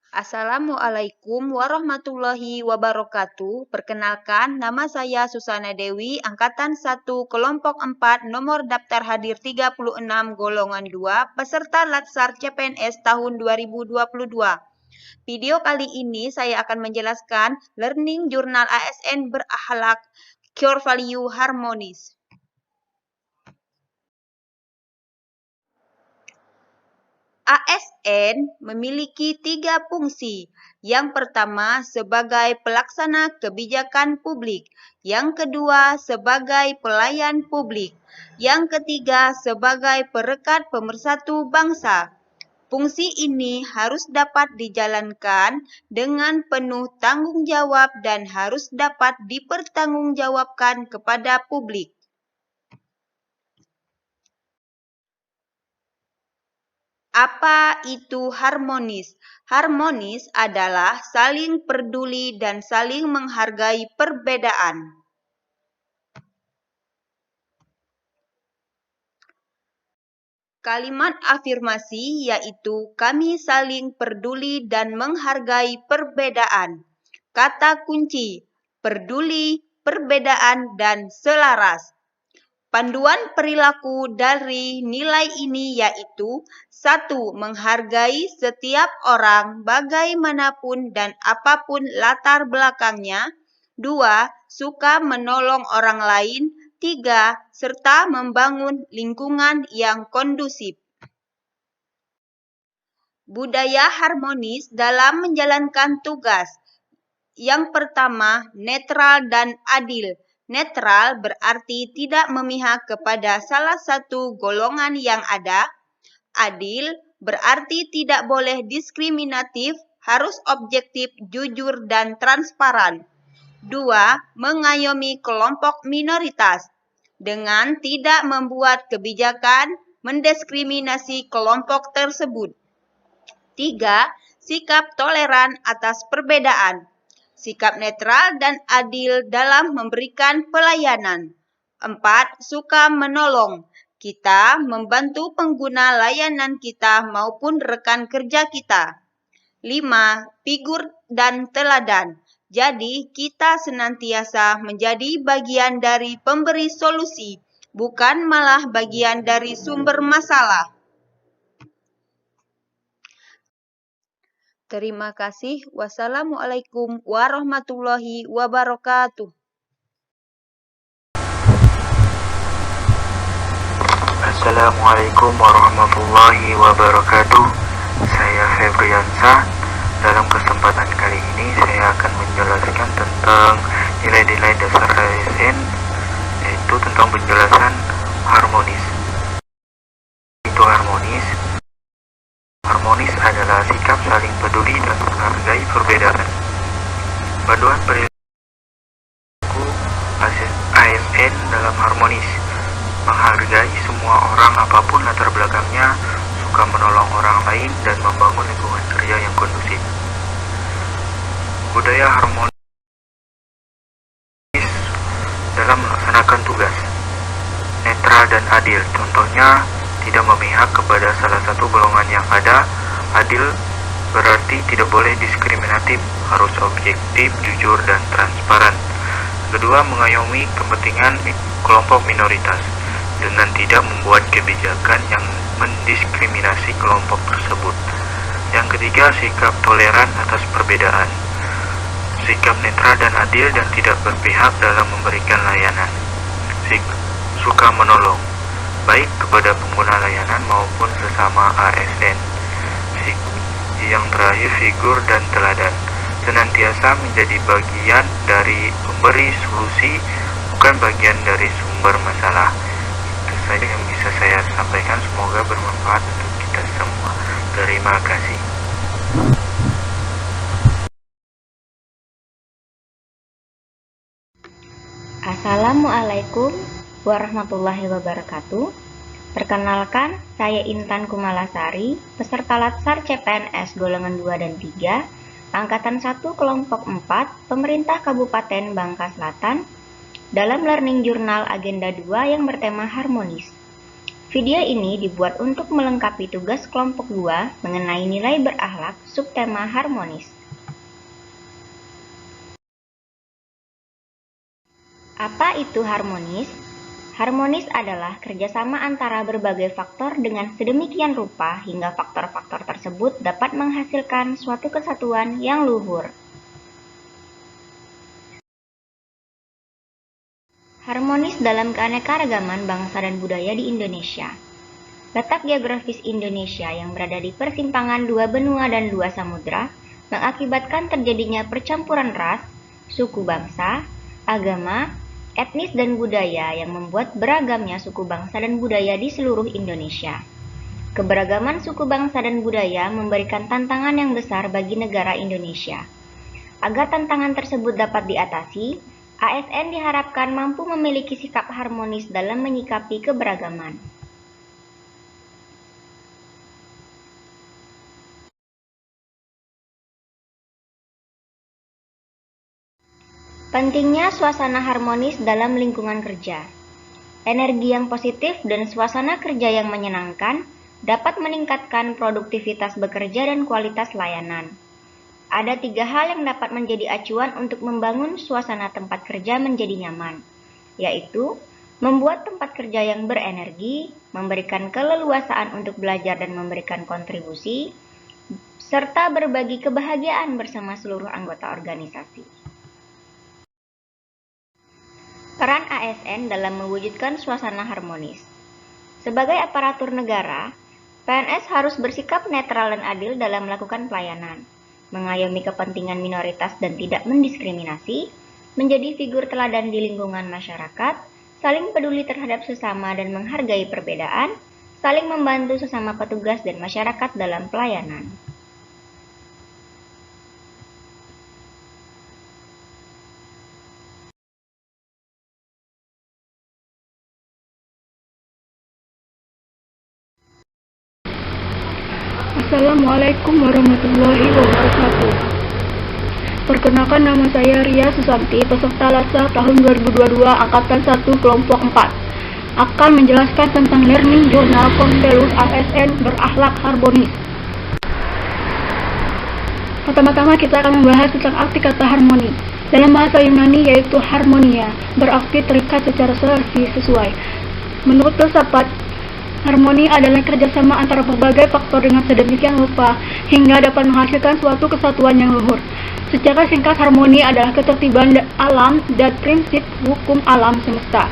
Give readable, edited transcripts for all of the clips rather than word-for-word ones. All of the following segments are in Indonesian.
Assalamualaikum warahmatullahi wabarakatuh. Perkenalkan, nama saya Susana Dewi, Angkatan 1, Kelompok 4, nomor daftar hadir 36, golongan 2, peserta Latsar CPNS tahun 2022. Video kali ini saya akan menjelaskan Learning Journal ASN berakhlak Core Value Harmonis. ASN memiliki 3 fungsi. Yang pertama sebagai pelaksana kebijakan publik, yang kedua sebagai pelayan publik, yang ketiga sebagai perekat pemersatu bangsa. Fungsi ini harus dapat dijalankan dengan penuh tanggung jawab dan harus dapat dipertanggungjawabkan kepada publik. Apa itu harmonis? Harmonis adalah saling peduli dan saling menghargai perbedaan. Kalimat afirmasi yaitu kami saling peduli dan menghargai perbedaan. Kata kunci, peduli, perbedaan, dan selaras. Panduan perilaku dari nilai ini yaitu 1. Menghargai setiap orang bagaimanapun dan apapun latar belakangnya. 2. Suka menolong orang lain. 3. Serta membangun lingkungan yang kondusif. Budaya harmonis dalam menjalankan tugas. Yang pertama, netral dan adil. Netral berarti tidak memihak kepada salah satu golongan yang ada. Adil berarti tidak boleh diskriminatif, harus objektif, jujur, dan transparan. 2. Mengayomi kelompok minoritas dengan tidak membuat kebijakan mendiskriminasi kelompok tersebut. 3. Sikap toleran atas perbedaan. Sikap netral dan adil dalam memberikan pelayanan. 4. Suka menolong. Kita membantu pengguna layanan kita maupun rekan kerja kita. 5. Figur dan teladan. Jadi, kita senantiasa menjadi bagian dari pemberi solusi, bukan malah bagian dari sumber masalah. Terima kasih. Wassalamualaikum warahmatullahi wabarakatuh. Assalamualaikum warahmatullahi wabarakatuh. Saya Febriansa. Dalam kesempatan kali ini saya akan menjelaskan tentang nilai-nilai dasar ASN, yaitu tentang penjelasan harmonis. Itu harmonis. Harmonis adalah sikap saling peduli dan menghargai perbedaan. Panduan perilaku ASN dalam harmonis: menghargai semua orang apapun latar belakangnya, suka menolong orang lain, dan membangun lingkungan kerja yang kondusif. Budaya harmonis dalam melaksanakan tugas: netral dan adil. Contohnya, tidak memihak kepada salah satu golongan yang ada. Adil berarti tidak boleh diskriminatif, harus objektif, jujur, dan transparan. Kedua, mengayomi kepentingan kelompok minoritas dengan tidak membuat kebijakan yang mendiskriminasi kelompok tersebut. Yang ketiga, sikap toleran atas perbedaan. Sikap netral dan adil dan tidak berpihak dalam memberikan layanan. Suka menolong, baik kepada pengguna layanan maupun sesama ASN. Yang terakhir, figur dan teladan. Senantiasa menjadi bagian dari pemberi solusi, bukan bagian dari sumber masalah. Itu saja yang bisa saya sampaikan. Semoga bermanfaat untuk kita semua. Terima kasih. Assalamualaikum warahmatullahi wabarakatuh. Perkenalkan, saya Intan Kumalasari, peserta Latsar CPNS golongan 2 dan 3, Angkatan 1 Kelompok 4, Pemerintah Kabupaten Bangka Selatan, dalam Learning Journal Agenda 2 yang bertema harmonis. Video ini dibuat untuk melengkapi tugas kelompok 2 mengenai nilai berakhlak subtema harmonis. Apa itu harmonis? Harmonis adalah kerjasama antara berbagai faktor dengan sedemikian rupa hingga faktor-faktor tersebut dapat menghasilkan suatu kesatuan yang luhur. Harmonis dalam keanekaragaman bangsa dan budaya di Indonesia. Letak geografis Indonesia yang berada di persimpangan dua benua dan dua samudra mengakibatkan terjadinya percampuran ras, suku bangsa, agama, etnis dan budaya yang membuat beragamnya suku bangsa dan budaya di seluruh Indonesia. Keberagaman suku bangsa dan budaya memberikan tantangan yang besar bagi negara Indonesia. Agar tantangan tersebut dapat diatasi, ASN diharapkan mampu memiliki sikap harmonis dalam menyikapi keberagaman. Pentingnya suasana harmonis dalam lingkungan kerja. Energi yang positif dan suasana kerja yang menyenangkan dapat meningkatkan produktivitas bekerja dan kualitas layanan. Ada 3 hal yang dapat menjadi acuan untuk membangun suasana tempat kerja menjadi nyaman, yaitu membuat tempat kerja yang berenergi, memberikan keleluasaan untuk belajar dan memberikan kontribusi, serta berbagi kebahagiaan bersama seluruh anggota organisasi. Peran ASN dalam mewujudkan suasana harmonis. Sebagai aparatur negara, PNS harus bersikap netral dan adil dalam melakukan pelayanan, mengayomi kepentingan minoritas dan tidak mendiskriminasi, menjadi figur teladan di lingkungan masyarakat, saling peduli terhadap sesama dan menghargai perbedaan, saling membantu sesama petugas dan masyarakat dalam pelayanan. Assalamualaikum warahmatullahi wabarakatuh. Perkenalkan, nama saya Ria Susanti, peserta LASA tahun 2022 Angkatan 1 Kelompok 4. Akan menjelaskan tentang Learning Journal Konselus ASN berakhlak harmonis. Pertama-tama kita akan membahas tentang arti kata harmoni. Dalam bahasa Yunani yaitu harmonia, berarti terikat secara serasi sesuai. Menurut filsafat, harmoni adalah kerjasama antara berbagai faktor dengan sedemikian rupa hingga dapat menghasilkan suatu kesatuan yang luhur. Secara singkat, harmoni adalah ketertiban alam dan prinsip hukum alam semesta.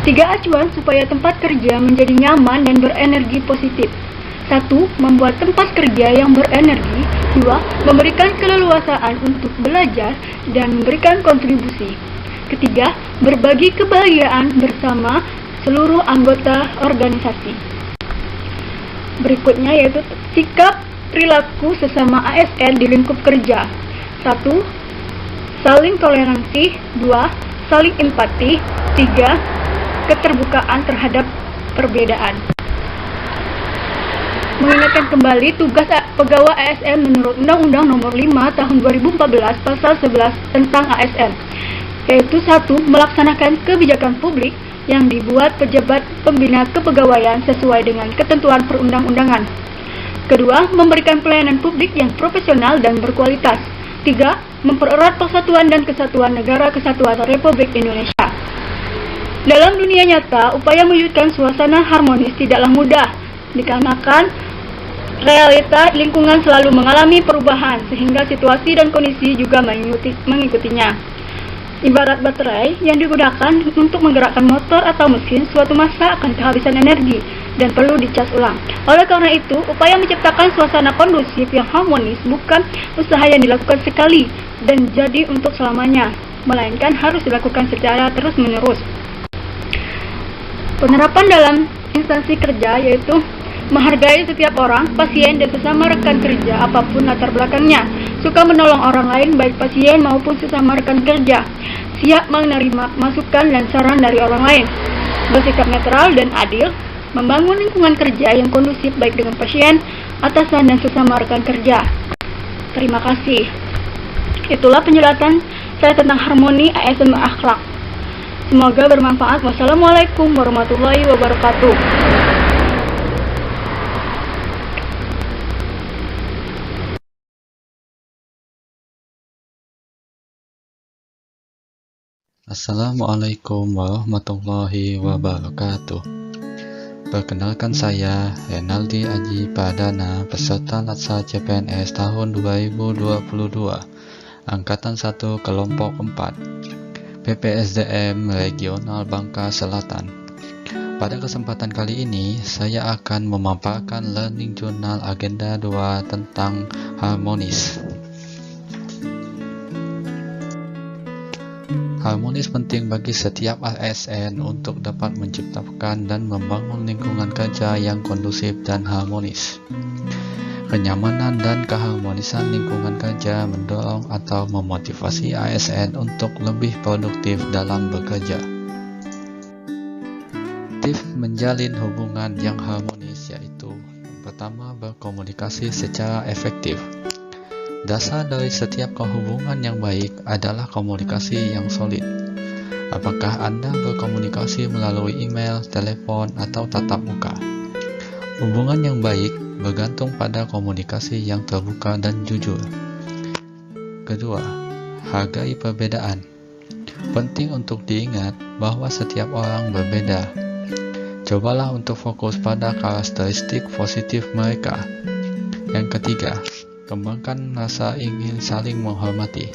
3 acuan supaya tempat kerja menjadi nyaman dan berenergi positif. 1. Membuat tempat kerja yang berenergi. 2. Memberikan keleluasaan untuk belajar dan memberikan kontribusi. Ketiga, berbagi kebahagiaan bersama seluruh anggota organisasi. Berikutnya yaitu sikap perilaku sesama ASN di lingkup kerja. 1. Saling toleransi. 2. Saling empati. 3. Keterbukaan terhadap perbedaan. Mengingatkan kembali tugas pegawai ASN menurut Undang-Undang Nomor 5 Tahun 2014 Pasal 11 tentang ASN, yaitu 1. Melaksanakan kebijakan publik yang dibuat pejabat pembina kepegawaian sesuai dengan ketentuan perundang-undangan. Kedua, memberikan pelayanan publik yang profesional dan berkualitas. 3. Mempererat persatuan dan kesatuan Negara Kesatuan Republik Indonesia. Dalam dunia nyata, upaya mewujudkan suasana harmonis tidaklah mudah, dikarenakan realita lingkungan selalu mengalami perubahan, sehingga situasi dan kondisi juga mengikutinya. Ibarat baterai yang digunakan untuk menggerakkan motor atau mesin, suatu masa akan kehabisan energi dan perlu dicas ulang. Oleh karena itu, upaya menciptakan suasana kondusif yang harmonis bukan usaha yang dilakukan sekali dan jadi untuk selamanya, melainkan harus dilakukan secara terus-menerus. Penerapan dalam instansi kerja yaitu menghargai setiap orang, pasien, dan sesama rekan kerja apapun latar belakangnya. Suka menolong orang lain baik pasien maupun sesama rekan kerja. Siap menerima masukan dan saran dari orang lain. Bersikap netral dan adil. Membangun lingkungan kerja yang kondusif baik dengan pasien, atasan, dan sesama rekan kerja. Terima kasih. Itulah penjelasan saya tentang harmoni ASN berakhlak. Semoga bermanfaat. Wassalamualaikum warahmatullahi wabarakatuh. Assalamualaikum warahmatullahi wabarakatuh. Perkenalkan, saya Renaldi Aji Pradana, peserta Latsar CPNS tahun 2022, Angkatan 1 Kelompok 4, PPSDM Regional Bangka Selatan. Pada kesempatan kali ini, saya akan memaparkan Learning Journal Agenda 2 tentang harmonis. Harmonis penting bagi setiap ASN untuk dapat menciptakan dan membangun lingkungan kerja yang kondusif dan harmonis. Kenyamanan dan keharmonisan lingkungan kerja mendorong atau memotivasi ASN untuk lebih produktif dalam bekerja. Tips menjalin hubungan yang harmonis yaitu: pertama, berkomunikasi secara efektif. Dasar dari setiap hubungan yang baik adalah komunikasi yang solid. Apakah Anda berkomunikasi melalui email, telepon, atau tatap muka? Hubungan yang baik bergantung pada komunikasi yang terbuka dan jujur. Kedua, hargai perbedaan. Penting untuk diingat bahwa setiap orang berbeda. Cobalah untuk fokus pada karakteristik positif mereka. Yang ketiga, kembangkan rasa ingin saling menghormati.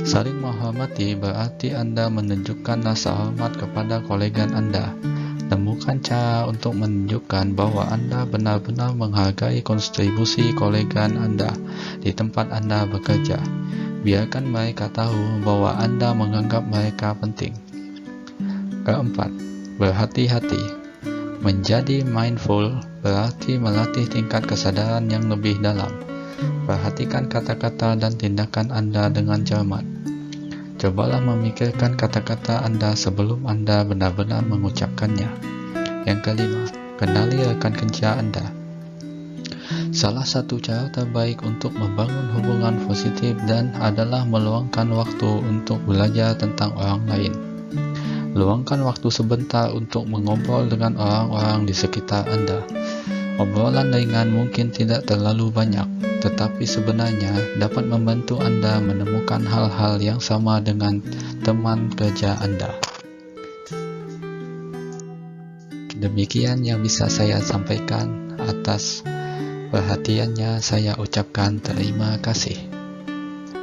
Saling menghormati berarti Anda menunjukkan rasa hormat kepada kolega Anda. Temukan cara untuk menunjukkan bahwa Anda benar-benar menghargai kontribusi kolega Anda di tempat Anda bekerja. Biarkan mereka tahu bahwa Anda menganggap mereka penting. Keempat, berhati-hati. Menjadi mindful berarti melatih tingkat kesadaran yang lebih dalam. Perhatikan kata-kata dan tindakan Anda dengan cermat. Cobalah memikirkan kata-kata Anda sebelum Anda benar-benar mengucapkannya. Yang kelima, kenali rekan kerja Anda. Salah satu cara terbaik untuk membangun hubungan positif dan adalah meluangkan waktu untuk belajar tentang orang lain. Luangkan waktu sebentar untuk mengobrol dengan orang-orang di sekitar Anda. Obrolan ringan mungkin tidak terlalu banyak, tetapi sebenarnya dapat membantu Anda menemukan hal-hal yang sama dengan teman kerja Anda. Demikian yang bisa saya sampaikan. Atas perhatiannya saya ucapkan terima kasih.